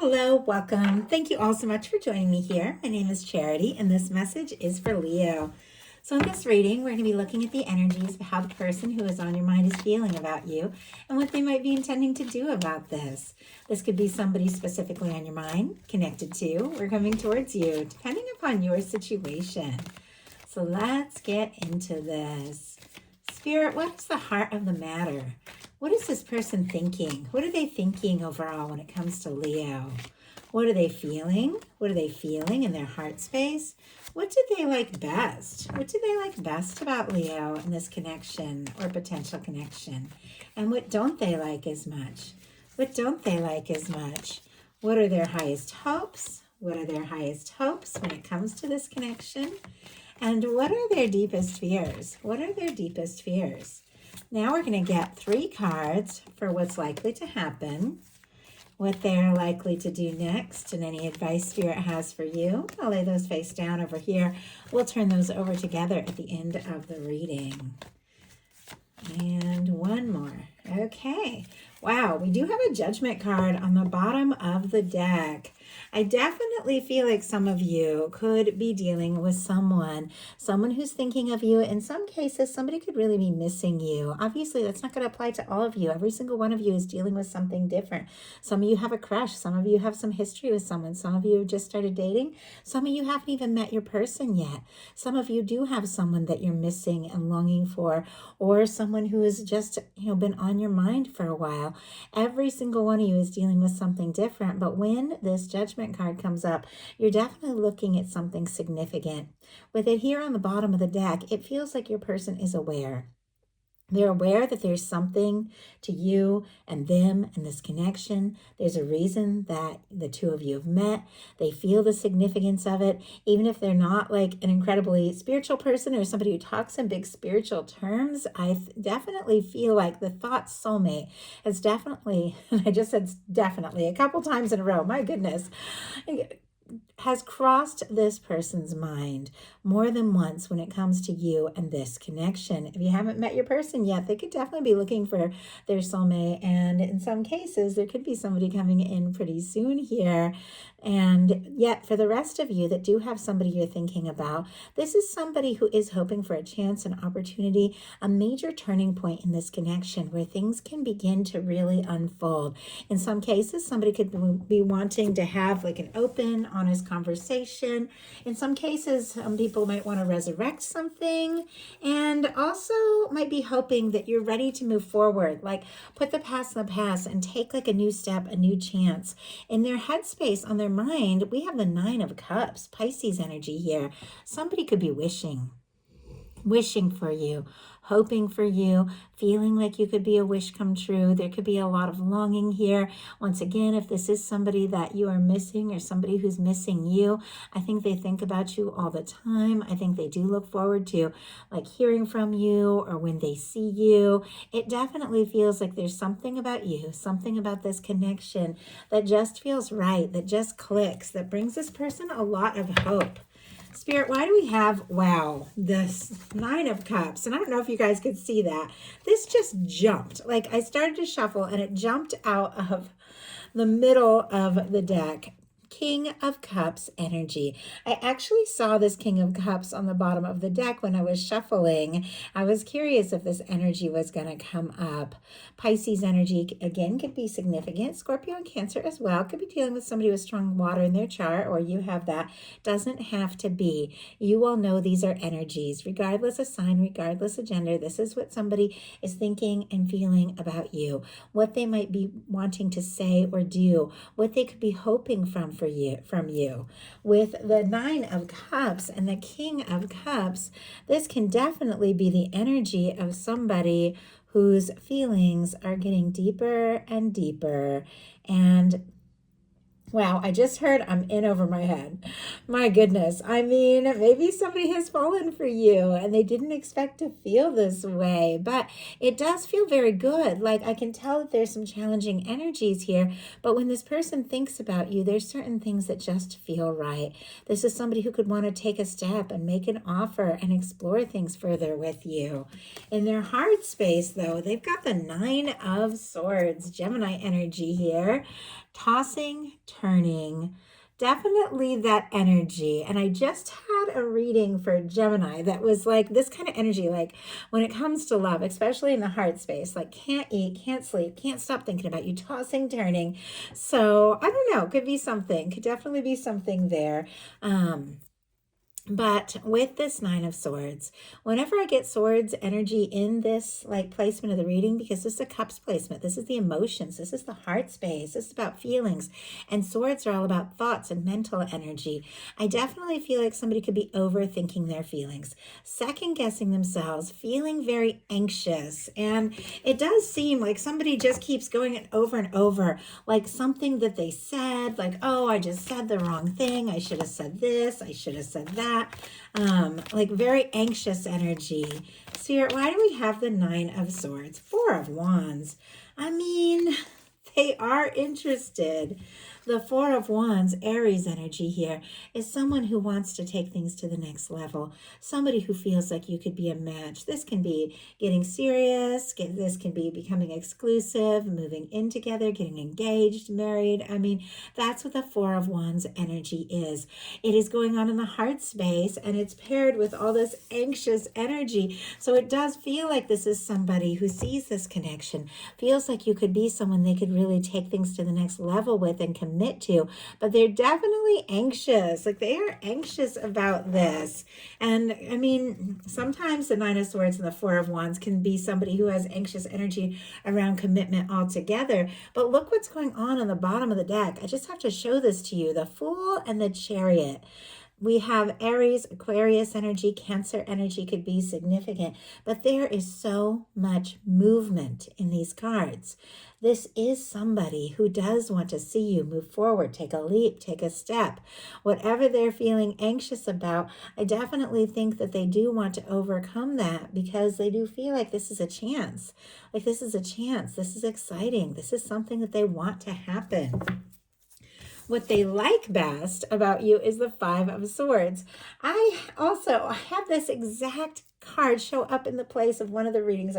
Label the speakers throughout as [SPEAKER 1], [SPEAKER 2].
[SPEAKER 1] Hello, welcome. Thank you all so much for joining me here. My name is Charity, and this message is for Leo. So in this reading, we're going to be looking at the energies of how the person who is on your mind is feeling about you and what they might be intending to do about this. This could be somebody specifically on your mind, connected to, or coming towards you, depending upon your situation. So let's get into this. Spirit, what is the heart of the matter? What is this person thinking? What are they thinking overall when it comes to Leo? What are they feeling? What are they feeling in their heart space? What do they like best? What do they like best about Leo in this connection or potential connection? And what don't they like as much? What don't they like as much? What are their highest hopes? What are their highest hopes when it comes to this connection? And what are their deepest fears? What are their deepest fears? Now we're going to get 3 cards for what's likely to happen, what they're likely to do next, and any advice Spirit has for you. I'll lay those face down over here. We'll turn those over together at the end of the reading. And one more. Okay. Wow, we do have a judgment card on the bottom of the deck. I definitely feel like some of you could be dealing with someone who's thinking of you. In some cases, somebody could really be missing you. Obviously, that's not going to apply to all of you. Every single one of you is dealing with something different. Some of you have a crush. Some of you have some history with someone. Some of you have just started dating. Some of you haven't even met your person yet. Some of you do have someone that you're missing and longing for, or someone who has just, been on your mind for a while. Every single one of you is dealing with something different, but when this judgment card comes up, you're definitely looking at something significant. With it here on the bottom of the deck, it feels like your person is aware. They're aware that there's something to you and them and this connection. There's a reason that the two of you have met. They feel the significance of it, even if they're not like an incredibly spiritual person or somebody who talks in big spiritual terms. I definitely feel like the thought soulmate has definitely, and I just said definitely a couple times in a row, my goodness, has crossed this person's mind more than once when it comes to you and this connection. If you haven't met your person yet, they could definitely be looking for their soulmate. And in some cases, there could be somebody coming in pretty soon here. And yet for the rest of you that do have somebody you're thinking about, this is somebody who is hoping for a chance, an opportunity, a major turning point in this connection where things can begin to really unfold. In some cases, somebody could be wanting to have like an open, honest conversation. In some cases, some people might want to resurrect something, and also might be hoping that you're ready to move forward, like put the past in the past and take like a new step, a new chance. In their headspace, on their mind, we have the 9 of Cups, Pisces energy here. Somebody could be wishing for you, hoping for you, feeling like you could be a wish come true. There could be a lot of longing here. Once again, if this is somebody that you are missing or somebody who's missing you, I think they think about you all the time. I think they do look forward to like hearing from you or when they see you. It definitely feels like there's something about you, something about this connection that just feels right, that just clicks, that brings this person a lot of hope. Spirit, why do we have, wow, this 9 of Cups? And I don't know if you guys could see that. This just jumped. Like I started to shuffle and it jumped out of the middle of the deck. King of Cups energy. I actually saw this King of Cups on the bottom of the deck when I was shuffling. I was curious if this energy was going to come up. Pisces energy, again, could be significant. Scorpio and Cancer as well. Could be dealing with somebody with strong water in their chart, or you have that. Doesn't have to be. You all know these are energies. Regardless of sign, regardless of gender, this is what somebody is thinking and feeling about you. What they might be wanting to say or do. What they could be hoping from you. With the 9 of Cups and the King of Cups, this can definitely be the energy of somebody whose feelings are getting deeper and deeper. And wow, I just heard I'm in over my head. My goodness. I mean, maybe somebody has fallen for you and they didn't expect to feel this way, but it does feel very good. Like I can tell that there's some challenging energies here, but when this person thinks about you, there's certain things that just feel right. This is somebody who could want to take a step and make an offer and explore things further with you. In their heart space, though, they've got the 9 of Swords, Gemini energy here. Tossing, turning. Definitely that energy. And I just had a reading for Gemini that was like this kind of energy, like when it comes to love, especially in the heart space, like can't eat, can't sleep, can't stop thinking about you, tossing, turning. So I don't know, could be something, could definitely be something there. But with this Nine of Swords, whenever I get swords energy in this like placement of the reading, because this is a cups placement, this is the emotions, this is the heart space, this is about feelings, and swords are all about thoughts and mental energy. I definitely feel like somebody could be overthinking their feelings, second guessing themselves, feeling very anxious. And it does seem like somebody just keeps going over and over, like something that they said, like, oh, I just said the wrong thing. I should have said this. I should have said that. Like very anxious energy. Spirit, why do we have the Nine of Swords? Four of Wands. I mean, they are interested. The Four of Wands, Aries energy here, is someone who wants to take things to the next level. Somebody who feels like you could be a match. This can be getting serious. This can be becoming exclusive, moving in together, getting engaged, married. I mean, that's what the Four of Wands energy is. It is going on in the heart space, and it's paired with all this anxious energy. So it does feel like this is somebody who sees this connection, feels like you could be someone they could really take things to the next level with and commit to, but they're definitely anxious. Like they are anxious about this. And I mean, sometimes the Nine of Swords and the Four of Wands can be somebody who has anxious energy around commitment altogether. But look what's going on the bottom of the deck. I just have to show this to you. The Fool and the Chariot. We have Aries, Aquarius energy, Cancer energy could be significant, but there is so much movement in these cards. This is somebody who does want to see you move forward, take a leap, take a step. Whatever they're feeling anxious about, I definitely think that they do want to overcome that because they do feel like this is a chance. Like this is a chance. This is exciting. This is something that they want to happen. What they like best about you is the Five of Swords. I also have this exact card show up in the place of one of the readings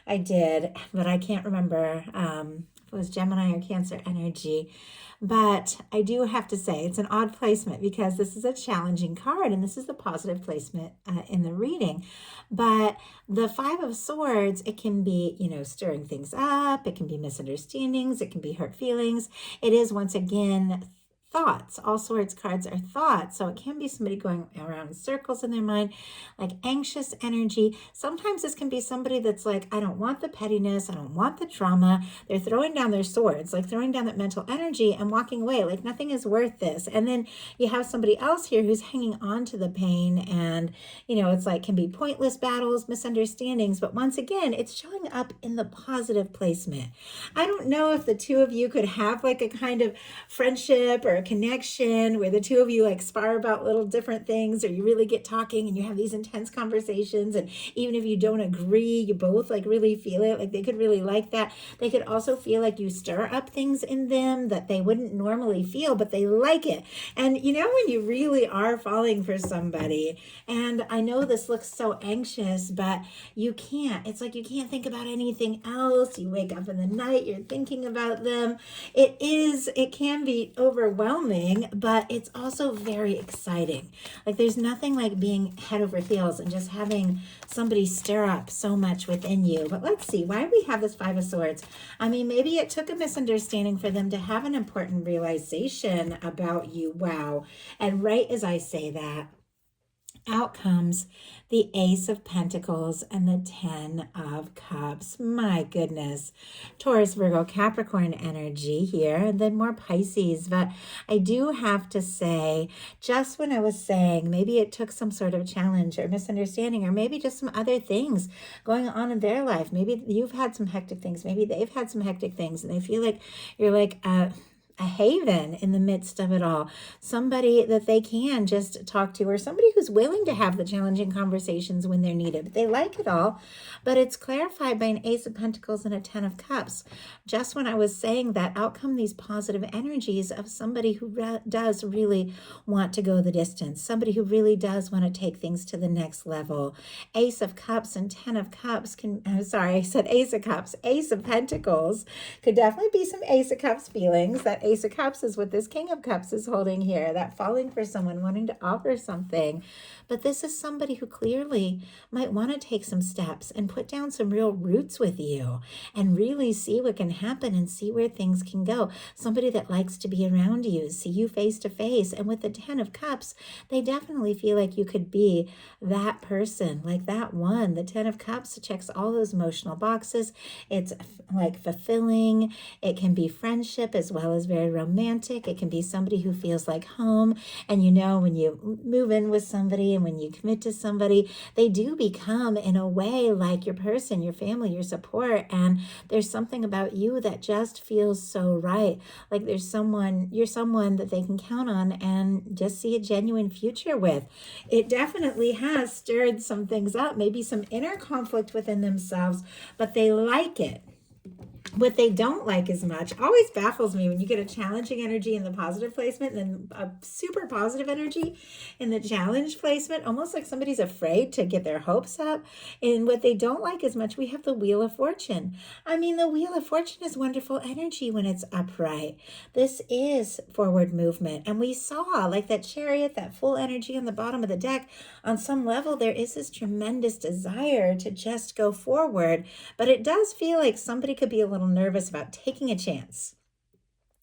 [SPEAKER 1] I did, but I can't remember if it was Gemini or Cancer energy. But I do have to say it's an odd placement because this is a challenging card and this is the positive placement in the reading. But the Five of Swords, it can be, stirring things up. It can be misunderstandings. It can be hurt feelings. It is, once again, thoughts. All Swords cards are thoughts. So it can be somebody going around in circles in their mind, like anxious energy. Sometimes this can be somebody that's like, I don't want the pettiness. I don't want the drama. They're throwing down their swords, like throwing down that mental energy and walking away, like nothing is worth this. And then you have somebody else here who's hanging on to the pain and, it's like can be pointless battles, misunderstandings. But once again, it's showing up in the positive placement. I don't know if the two of you could have like a kind of friendship or a connection where the two of you like spar about little different things, or you really get talking and you have these intense conversations, and even if you don't agree, you both like really feel it. Like they could really like that. They could also feel like you stir up things in them that they wouldn't normally feel, but they like it. And when you really are falling for somebody, and I know this looks so anxious, but it's like you can't think about anything else. You wake up in the night, you're thinking about them. It can be overwhelming, but it's also very exciting. Like there's nothing like being head over heels and just having somebody stir up so much within you. But let's see, why do we have this Five of Swords? I mean, maybe it took a misunderstanding for them to have an important realization about you. Wow. And right as I say that, out comes the Ace of Pentacles and the Ten of Cups. My goodness. Taurus, Virgo, Capricorn energy here, and then more Pisces. But I do have to say, just when I was saying maybe it took some sort of challenge or misunderstanding, or maybe just some other things going on in their life. Maybe you've had some hectic things. Maybe they've had some hectic things, and they feel like you're like a haven in the midst of it all, somebody that they can just talk to, or somebody who's willing to have the challenging conversations when they're needed. But they like it all, but it's clarified by an Ace of Pentacles and a Ten of Cups. Just when I was saying that, out come these positive energies of somebody who does really want to go the distance, somebody who really does want to take things to the next level. Ace of Cups and Ten of Cups I said Ace of Cups. Ace of Pentacles could definitely be some Ace of Cups feelings. That that Ace of Cups is what this King of Cups is holding here, that falling for someone, wanting to offer something. But this is somebody who clearly might want to take some steps and put down some real roots with you and really see what can happen and see where things can go. Somebody that likes to be around you, see you face to face. And with the 10 of Cups, they definitely feel like you could be that person, like that one. The 10 of Cups checks all those emotional boxes. It's like fulfilling. It can be friendship as well as very romantic. It can be somebody who feels like home. And you know, when you move in with somebody and when you commit to somebody, they do become in a way like your person, your family, your support. And there's something about you that just feels so right. Like you're someone that they can count on and just see a genuine future with. It definitely has stirred some things up, maybe some inner conflict within themselves, but they like it. What they don't like as much always baffles me when you get a challenging energy in the positive placement and then a super positive energy in the challenge placement, almost like somebody's afraid to get their hopes up. And what they don't like as much, we have the Wheel of Fortune. I mean, the Wheel of Fortune is wonderful energy when it's upright. This is forward movement. And we saw like that Chariot, that full energy on the bottom of the deck. On some level, there is this tremendous desire to just go forward. But it does feel like somebody could be a little nervous about taking a chance.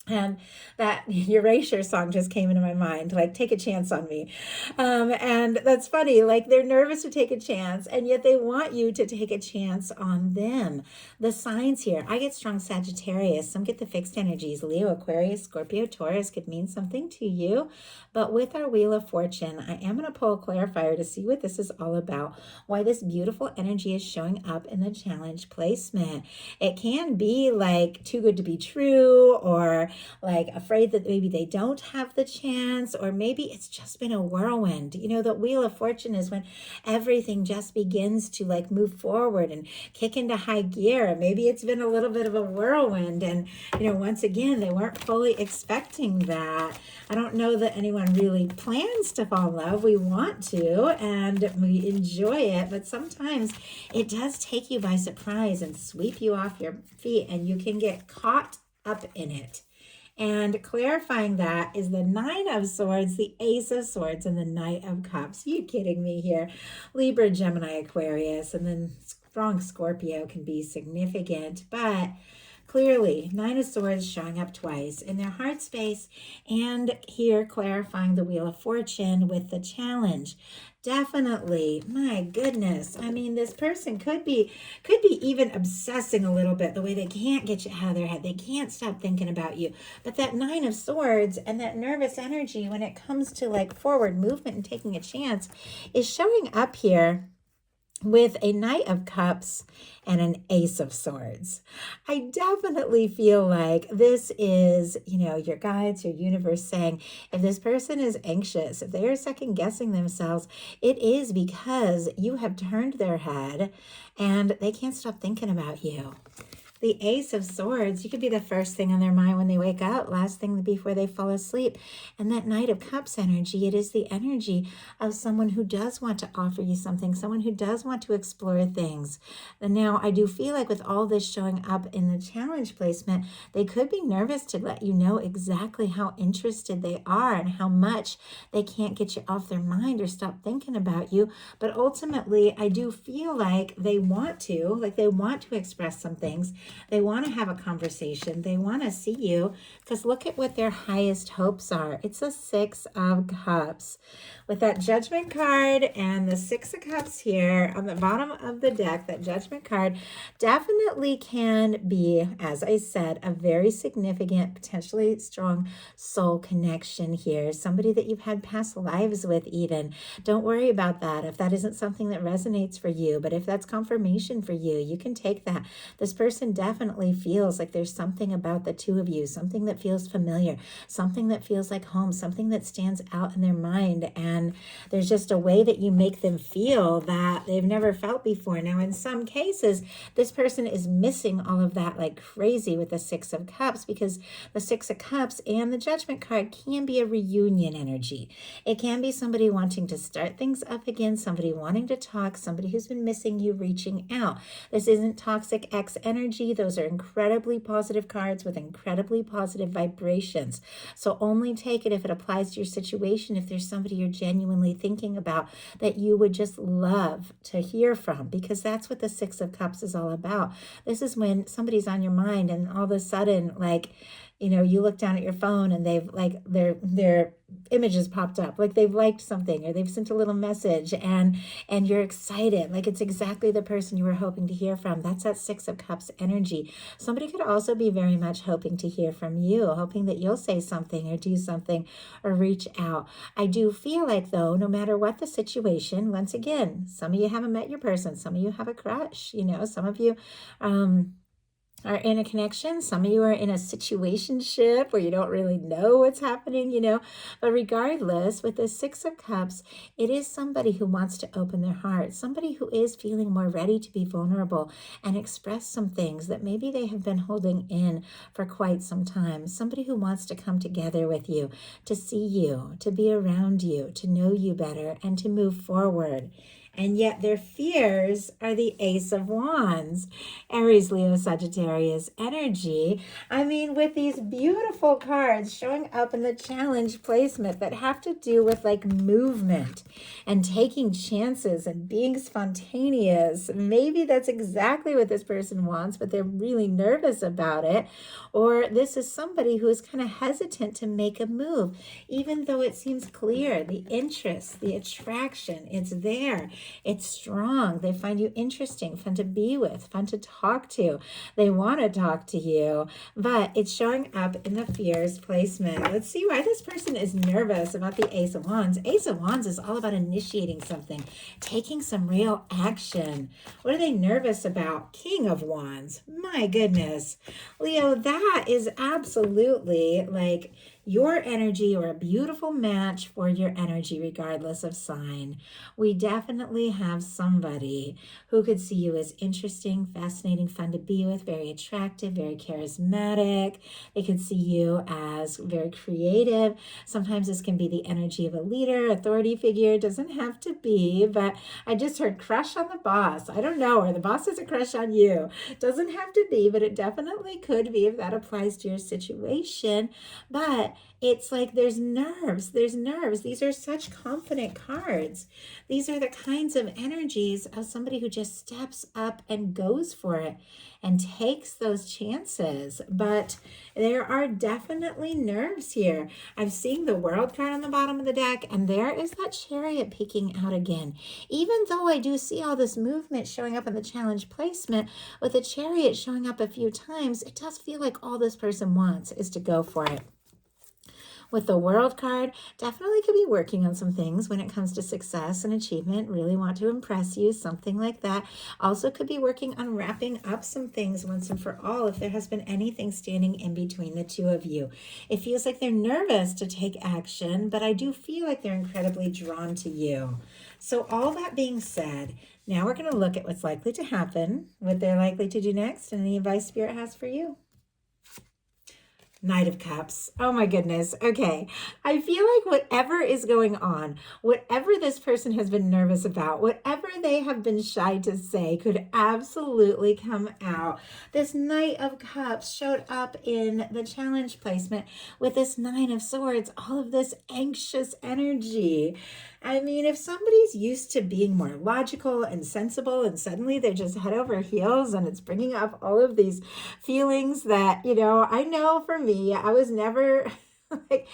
[SPEAKER 1] And that Erasure song just came into my mind, like, take a chance on me. And that's funny, like they're nervous to take a chance, and yet they want you to take a chance on them. The signs here, I get strong Sagittarius, some get the fixed energies. Leo, Aquarius, Scorpio, Taurus could mean something to you. But with our Wheel of Fortune, I am going to pull a clarifier to see what this is all about, why this beautiful energy is showing up in the challenge placement. It can be like too good to be true, or like afraid that maybe they don't have the chance, or maybe it's just been a whirlwind. You know, the Wheel of Fortune is when everything just begins to like move forward and kick into high gear. Maybe it's been a little bit of a whirlwind, and you know, once again, they weren't fully expecting that. I don't know that anyone really plans to fall in love. We want to, and we enjoy it, but sometimes it does take you by surprise and sweep you off your feet, and you can get caught up in it. And clarifying that is the Nine of Swords, the Ace of Swords, and the Knight of Cups. Are you kidding me here? Libra, Gemini, Aquarius, and then strong Scorpio can be significant, but clearly, Nine of Swords showing up twice in their heart space, and here clarifying the Wheel of Fortune with the challenge. Definitely, my goodness. I mean, this person could be even obsessing a little bit, the way they can't get you out of their head. They can't stop thinking about you. But that Nine of Swords and that nervous energy when it comes to like forward movement and taking a chance is showing up here with a Knight of Cups and an Ace of Swords. I definitely feel like this is, you know, your guides, your universe saying, if this person is anxious, if they are second guessing themselves, it is because you have turned their head and they can't stop thinking about you. The Ace of Swords, you could be the first thing on their mind when they wake up, last thing before they fall asleep. And that Knight of Cups energy, it is the energy of someone who does want to offer you something, someone who does want to explore things. And now I do feel like with all this showing up in the challenge placement, they could be nervous to let you know exactly how interested they are and how much they can't get you off their mind or stop thinking about you. But ultimately, I do feel like they want to express some things. They want to have a conversation. They want to see you, because look at what their highest hopes are. It's a Six of Cups. With that Judgment card and the Six of Cups here on the bottom of the deck, that Judgment card definitely can be, as I said, a very significant, potentially strong soul connection here. Somebody that you've had past lives with even. Don't worry about that if that isn't something that resonates for you. But if that's confirmation for you, you can take that. This person definitely feels like there's something about the two of you, something that feels familiar, something that feels like home, something that stands out in their mind. And there's just a way that you make them feel that they've never felt before. Now, in some cases, this person is missing all of that like crazy with the Six of Cups, because the Six of Cups and the Judgment card can be a reunion energy. It can be somebody wanting to start things up again, somebody wanting to talk, somebody who's been missing you reaching out. This isn't toxic ex energy. energy. Those are incredibly positive cards with incredibly positive vibrations. So only take it if it applies to your situation, if there's somebody you're genuinely thinking about that you would just love to hear from, because that's what the Six of Cups is all about. This is when somebody's on your mind and all of a sudden, like, you look down at your phone and they've like their images popped up, like they've liked something or they've sent a little message, and you're excited, like it's exactly the person you were hoping to hear from. That's that Six of Cups energy. Somebody could also be very much hoping to hear from you, hoping that you'll say something or do something or reach out. I do feel like, though, no matter what the situation, once again, some of you haven't met your person, some of you have a crush, some of you are in a connection. Some of you are in a situationship where you don't really know what's happening, But regardless, with the Six of Cups, it is somebody who wants to open their heart, somebody who is feeling more ready to be vulnerable and express some things that maybe they have been holding in for quite some time. Somebody who wants to come together with you, to see you, to be around you, to know you better, and to move forward. And yet their fears are the Ace of Wands, Aries, Leo, Sagittarius energy. I mean, with these beautiful cards showing up in the challenge placement that have to do with like movement and taking chances and being spontaneous. Maybe that's exactly what this person wants, but they're really nervous about it. Or this is somebody who is kind of hesitant to make a move, even though it seems clear, the interest, the attraction, it's there. It's strong. They find you interesting, fun to be with, fun to talk to. They want to talk to you, but it's showing up in the fears placement. Let's see why this person is nervous about the Ace of Wands. Ace of Wands is all about initiating something, taking some real action. What are they nervous about? King of Wands. My goodness. Leo, that is absolutely like your energy, or a beautiful match for your energy, regardless of sign. We definitely have somebody who could see you as interesting, fascinating, fun to be with, very attractive, very charismatic. They could see you as very creative. Sometimes this can be the energy of a leader, authority figure. It doesn't have to be, but I just heard crush on the boss. I don't know, or the boss has a crush on you. It doesn't have to be, but it definitely could be if that applies to your situation. But it's like there's nerves. These are such confident cards. These are the kinds of energies of somebody who just steps up and goes for it and takes those chances. But there are definitely nerves here. I'm seeing the World card on the bottom of the deck, and there is that Chariot peeking out again. Even though I do see all this movement showing up in the challenge placement, with the Chariot showing up a few times, it does feel like all this person wants is to go for it. With the World card, definitely could be working on some things when it comes to success and achievement, really want to impress you, something like that. Also could be working on wrapping up some things once and for all if there has been anything standing in between the two of you. It feels like they're nervous to take action, but I do feel like they're incredibly drawn to you. So all that being said, now we're going to look at what's likely to happen, what they're likely to do next, and any advice Spirit has for you. Knight of Cups. Oh my goodness. Okay. I feel like whatever is going on, whatever this person has been nervous about, whatever they have been shy to say could absolutely come out. This Knight of Cups showed up in the challenge placement with this Nine of Swords, all of this anxious energy. I mean, if somebody's used to being more logical and sensible and suddenly they're just head over heels and it's bringing up all of these feelings that, I know for me, I was never like,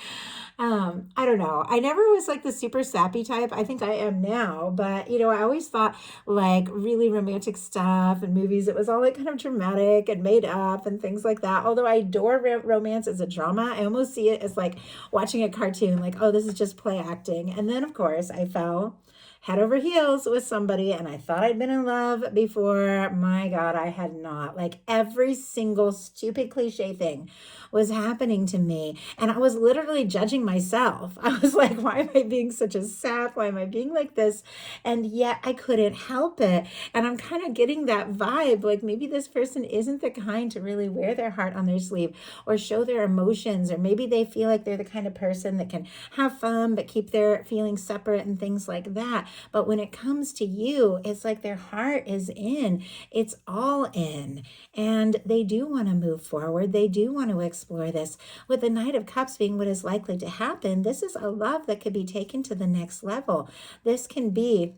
[SPEAKER 1] I don't know. I never was like the super sappy type. I think I am now, but I always thought like really romantic stuff and movies, it was all like kind of dramatic and made up and things like that. Although I adore romance as a drama, I almost see it as like watching a cartoon, like, oh, this is just play acting. And then of course I fell head over heels with somebody and I thought I'd been in love before. My God, I had not. Like every single stupid cliche thing was happening to me. And I was literally judging myself. I was like, why am I being such a sap? Why am I being like this? And yet I couldn't help it. And I'm kind of getting that vibe. Like maybe this person isn't the kind to really wear their heart on their sleeve or show their emotions. Or maybe they feel like they're the kind of person that can have fun, but keep their feelings separate and things like that. But when it comes to you, it's like their heart is in. It's all in. And they do want to move forward. They do want to explore this. With the Knight of Cups being what is likely to happen, this is a love that could be taken to the next level. This can be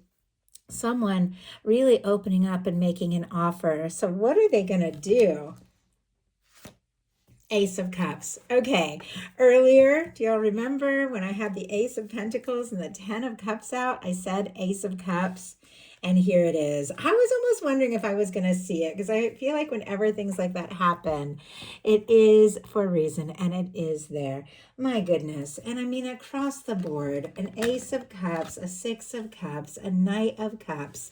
[SPEAKER 1] someone really opening up and making an offer. So what are they going to do? Ace of Cups. Okay. Earlier, do y'all remember when I had the Ace of Pentacles and the 10 of Cups out? I said Ace of Cups. And here it is. I was almost wondering if I was going to see it because I feel like whenever things like that happen, it is for a reason and it is there. My goodness. And I mean, across the board, an Ace of Cups, a Six of Cups, a Knight of Cups.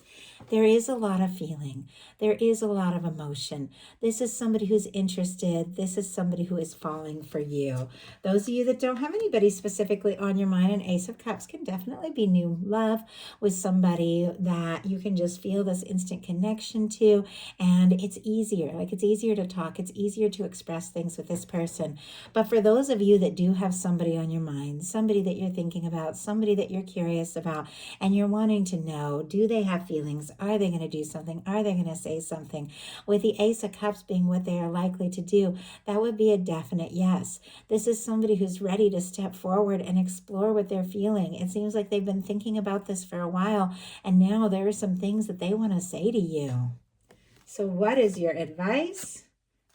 [SPEAKER 1] There is a lot of feeling. There is a lot of emotion. This is somebody who's interested. This is somebody who is falling for you. Those of you that don't have anybody specifically on your mind, an Ace of Cups can definitely be new love with somebody that you can just feel this instant connection to, and it's easier. Like, it's easier to talk. It's easier to express things with this person. But for those of you that do have somebody on your mind, somebody that you're thinking about, somebody that you're curious about, and you're wanting to know, do they have feelings? Are they going to do something? Are they going to say something? With the Ace of Cups being what they are likely to do, that would be a definite yes. This is somebody who's ready to step forward and explore what they're feeling. It seems like they've been thinking about this for a while, and now there are some things that they want to say to you. So what is your advice?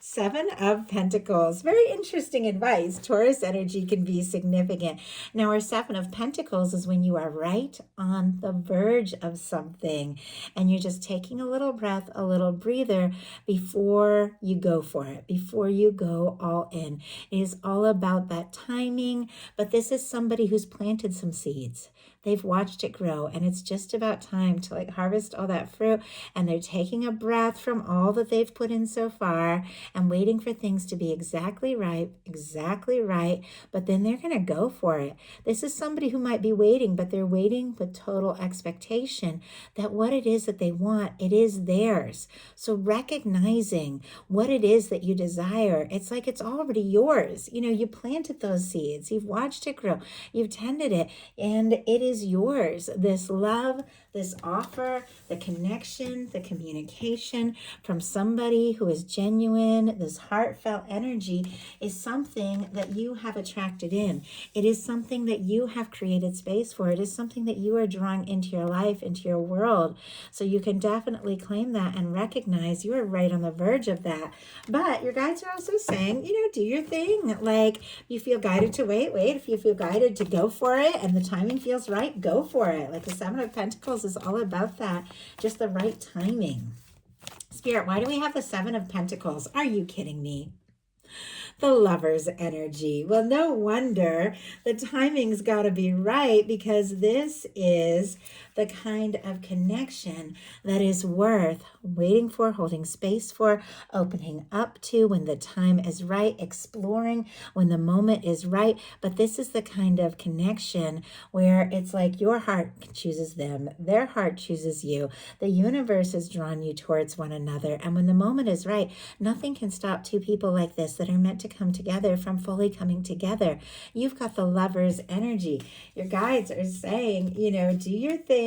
[SPEAKER 1] Seven of Pentacles. Very interesting advice. Taurus energy can be significant. Now, our Seven of Pentacles is when you are right on the verge of something and you're just taking a little breath, a little breather before you go for it, before you go all in. It is all about that timing, but this is somebody who's planted some seeds. They've watched it grow, and it's just about time to like harvest all that fruit, and they're taking a breath from all that they've put in so far and waiting for things to be exactly right, but then they're going to go for it. This is somebody who might be waiting, but they're waiting with total expectation that what it is that they want, it is theirs. So recognizing what it is that you desire, it's like it's already yours. You know, you planted those seeds, you've watched it grow, you've tended it, and it is yours. This love, this offer, the connection, the communication from somebody who is genuine, this heartfelt energy is something that you have attracted in. It is something that you have created space for. It is something that you are drawing into your life, into your world. So you can definitely claim that and recognize you are right on the verge of that. But your guides are also saying, you know, do your thing. Like, you feel guided to wait. If you feel guided to go for it and the timing feels right, go for it. Like the Seven of Pentacles is all about that, just the right timing. Spirit, why do we have the Seven of Pentacles? Are you kidding me? The Lover's energy. Well, no wonder the timing's got to be right, because this is the kind of connection that is worth waiting for, holding space for, opening up to when the time is right, exploring when the moment is right. But this is the kind of connection where it's like your heart chooses them, their heart chooses you. The universe has drawn you towards one another. And when the moment is right, nothing can stop two people like this that are meant to come together from fully coming together. You've got the Lover's energy. Your guides are saying, you know, do your thing.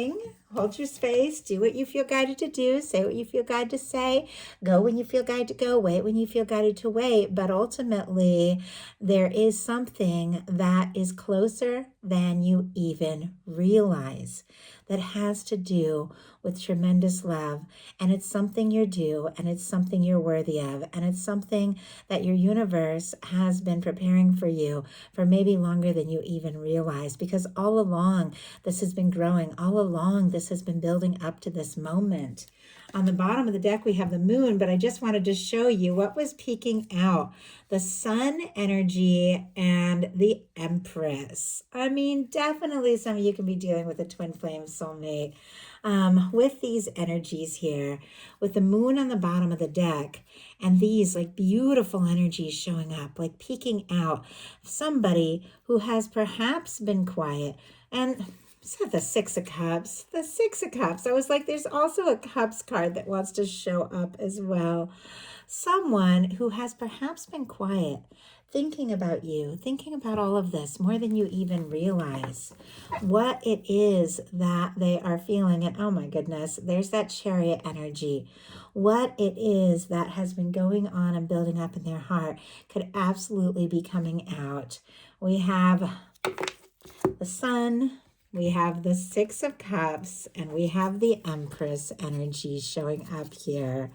[SPEAKER 1] Hold your space, do what you feel guided to do, say what you feel guided to say, go when you feel guided to go, wait when you feel guided to wait. But ultimately, there is something that is closer than you even realize that has to do with tremendous love. And it's something you're due, and it's something you're worthy of, and it's something that your universe has been preparing for you for maybe longer than you even realize, because all along this has been growing. All along this has been building up to this moment. On the bottom of the deck, we have the moon, but I just wanted to show you what was peeking out. The sun energy and the Empress. I mean, definitely some of you can be dealing with a twin flame soulmate. With these energies here, with the moon on the bottom of the deck, and these like beautiful energies showing up, like peeking out. Somebody who has perhaps been quiet, and so the Six of Cups, the Six of Cups. I was like, there's also a Cups card that wants to show up as well. Someone who has perhaps been quiet. thinking about you, thinking about all of this more than you even realize. What it is that they are feeling. And oh my goodness, there's that chariot energy. What it is that has been going on and building up in their heart could absolutely be coming out. We have the Sun, we have the Six of Cups, and we have the Empress energy showing up here.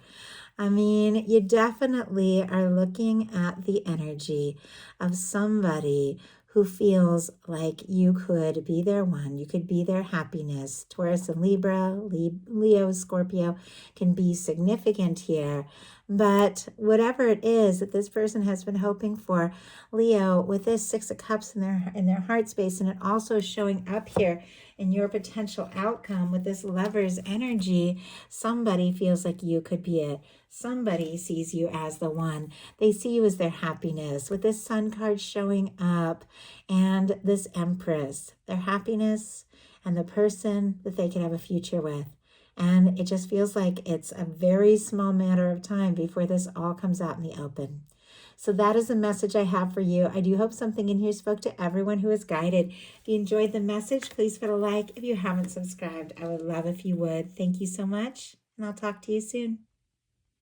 [SPEAKER 1] I mean, you definitely are looking at the energy of somebody who feels like you could be their one. You could be their happiness. Taurus and Libra, Leo, Scorpio can be significant here. But whatever it is that this person has been hoping for, Leo, with this Six of Cups in their heart space, and it also showing up here in your potential outcome with this Lover's energy, somebody feels like you could be it. Somebody sees you as the one. They see you as their happiness. With this Sun card showing up and this Empress, their happiness and the person that they could have a future with. And it just feels like it's a very small matter of time before this all comes out in the open. So that is the message I have for you. I do hope something in here spoke to everyone who is guided. If you enjoyed the message, please put a like. If you haven't subscribed, I would love if you would. Thank you so much, and I'll talk to you soon.